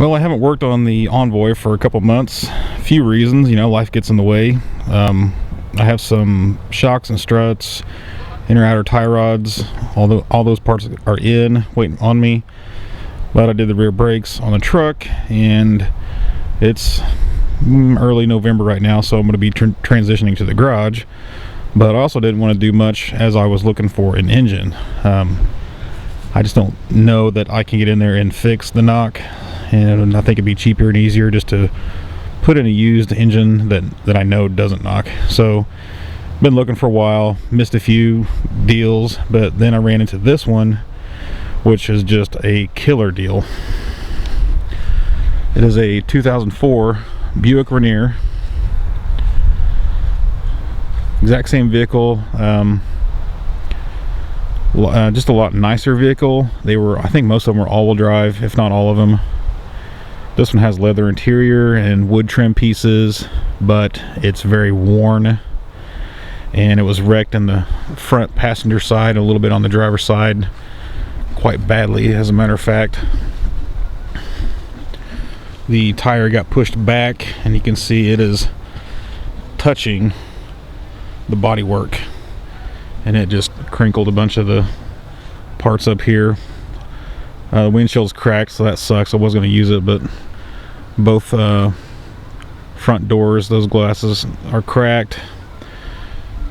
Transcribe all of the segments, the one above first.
Well, I haven't worked on the Envoy for a couple months. A few reasons, you know, life gets in the way. I have some shocks and struts, inner outer tie rods, all those parts are in, waiting on me. But I did the rear brakes on the truck, and it's early November right now, so I'm going to be transitioning to the garage. But I also didn't want to do much as I was looking for an engine. I just don't know that I can get in there and fix the knock, and I think it'd be cheaper and easier just to put in a used engine that I know doesn't knock. So been looking for a while, missed a few deals, but then I ran into this one, which is just a killer deal. It is a 2004 Buick Rainier, exact same vehicle, just a lot nicer vehicle. I think most of them were all-wheel drive, if not all of them. This one has leather interior and wood trim pieces, but it's very worn, and it was wrecked in the front passenger side, a little bit on the driver's side, quite badly, as a matter of fact. The tire got pushed back, and you can see it is touching the bodywork, and it just crinkled a bunch of the parts up here. The windshield's cracked, so that sucks. I was going to use it, but both front doors, those glasses are cracked.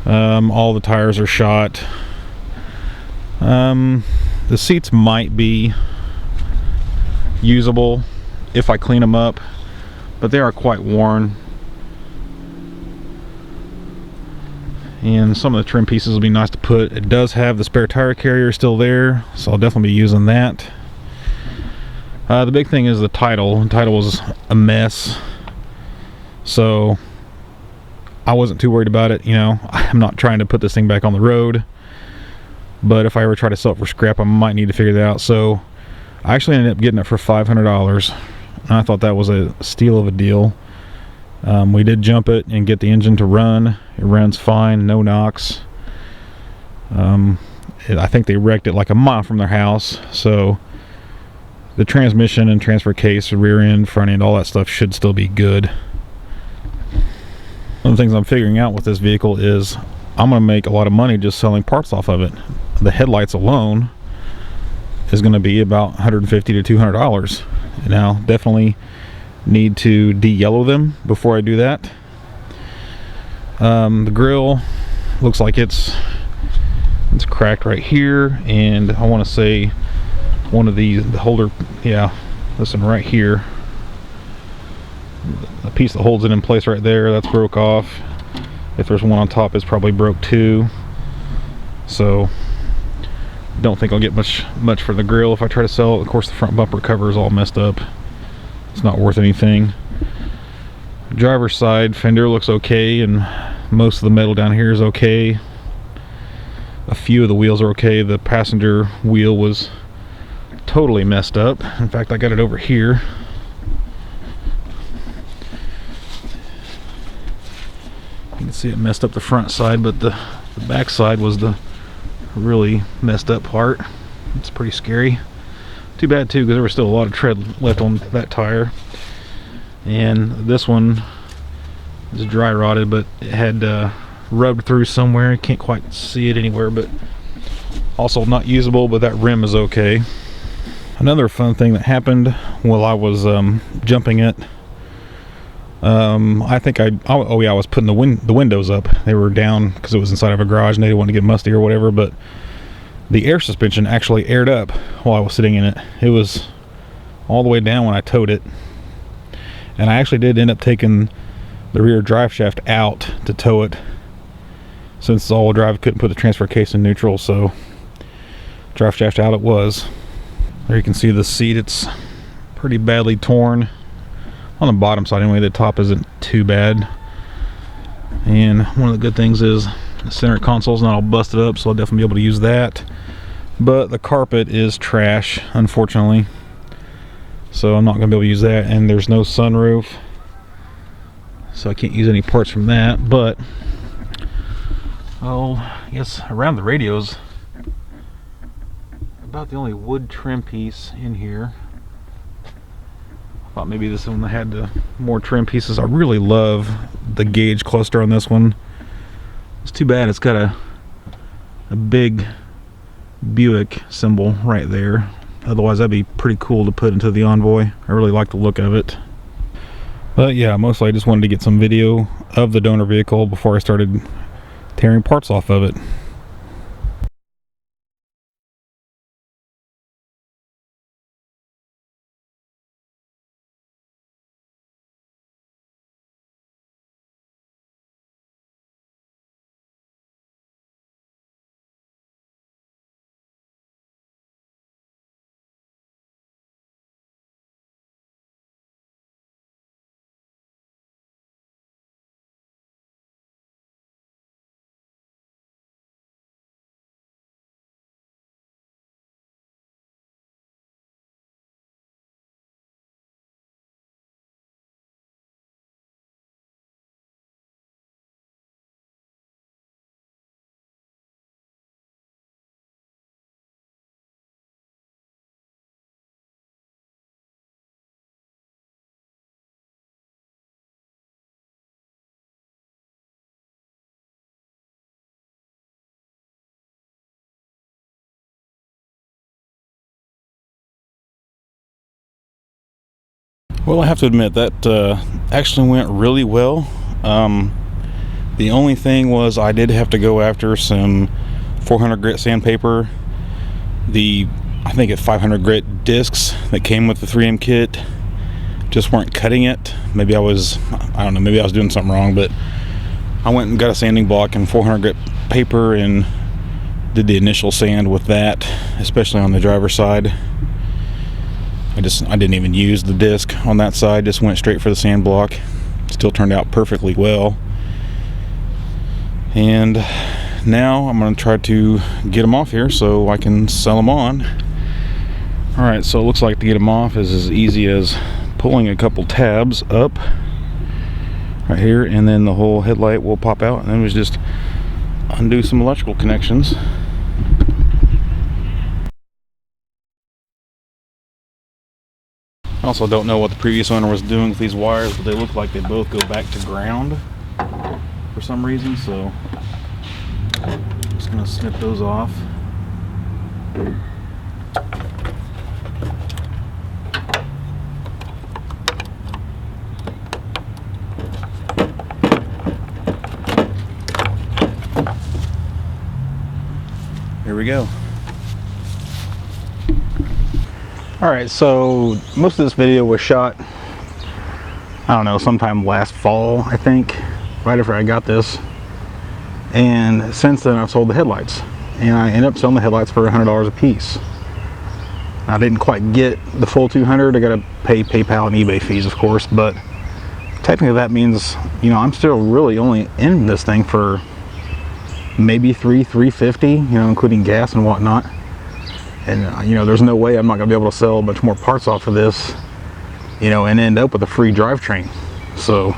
All the tires are shot. The seats might be usable if I clean them up, but they are quite worn. And some of the trim pieces will be nice to put. It does have the spare tire carrier still there, so I'll definitely be using that. The big thing is the title. The title was a mess, so I wasn't too worried about it. You know, I'm not trying to put this thing back on the road, but if I ever try to sell it for scrap, I might need to figure that out. So I actually ended up getting it for $500, and I thought that was a steal of a deal. We did jump it and get the engine to run. It runs fine, no knocks. I think they wrecked it like a mile from their house, so the transmission and transfer case, rear end, front end, all that stuff should still be good. One of the things I'm figuring out with this vehicle is I'm going to make a lot of money just selling parts off of it. The headlights alone is going to be about $150 to $200. Now, definitely need to de-yellow them before I do that. The grill looks like it's cracked right here, and I want to say one of the holder, yeah, this one right here, the piece that holds it in place right there, that's broke off. If there's one on top, it's probably broke too. So don't think I'll get much for the grill if I try to sell it. Of course, the front bumper cover is all messed up. It's not worth anything. Driver's side fender looks okay, and most of the metal down here is okay. A few of the wheels are okay. The passenger wheel was totally messed up. In fact, I got it over here. You can see it messed up the front side, but the back side was the really messed up part. It's pretty scary. Too bad too, because there was still a lot of tread left on that tire. And this one is dry rotted, but it had rubbed through somewhere. You can't quite see it anywhere, but also not usable, but that rim is okay. Another fun thing that happened while I was jumping it, I think I was putting the windows up. They were down because it was inside of a garage and they didn't want to get musty or whatever, but the air suspension actually aired up while I was sitting in it. It was all the way down when I towed it, and I actually did end up taking the rear drive shaft out to tow it. Since it's all-wheel drive, couldn't put the transfer case in neutral, so drive shaft out it was. There you can see the seat, it's pretty badly torn on the bottom side anyway. The top isn't too bad, and one of the good things is the center console's not all busted up, so I'll definitely be able to use that. But the carpet is trash, unfortunately, so I'm not going to be able to use that, and there's no sunroof, so I can't use any parts from that. But I guess around the radios, about the only wood trim piece in here. Thought maybe this one had more trim pieces. I really love the gauge cluster on this one. It's too bad it's got a big Buick symbol right there. Otherwise that'd be pretty cool to put into the Envoy. I really like the look of it. But yeah, mostly I just wanted to get some video of the donor vehicle before I started tearing parts off of it. Well, I have to admit that actually went really well. The only thing was I did have to go after some 400 grit sandpaper. I think it's 500 grit discs that came with the 3M kit just weren't cutting it. Maybe I don't know, maybe I was doing something wrong, but I went and got a sanding block and 400 grit paper and did the initial sand with that, especially on the driver's side. I didn't even use the disc on that side, just went straight for the sand block. Still turned out perfectly well. And now I'm going to try to get them off here so I can sell them on. Alright, so it looks like to get them off is as easy as pulling a couple tabs up right here, and then the whole headlight will pop out, and then we just undo some electrical connections. I also don't know what the previous owner was doing with these wires, but they look like they both go back to ground for some reason, so I'm just going to snip those off. Here we go. Alright, so most of this video was shot, I don't know, sometime last fall, I think, right after I got this. And since then I've sold the headlights, and I ended up selling the headlights for $100 a piece. I didn't quite get the full $200. I gotta pay PayPal and eBay fees, of course, but technically that means, you know, I'm still really only in this thing for maybe $350, you know, including gas and whatnot. And you know, there's no way I'm not gonna be able to sell a bunch more parts off of this, you know, and end up with a free drivetrain. So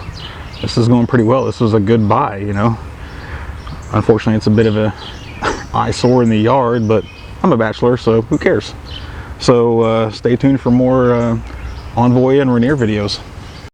this is going pretty well. This was a good buy, you know. Unfortunately, it's a bit of a eyesore in the yard, but I'm a bachelor, so who cares? So stay tuned for more Envoy and Rainier videos.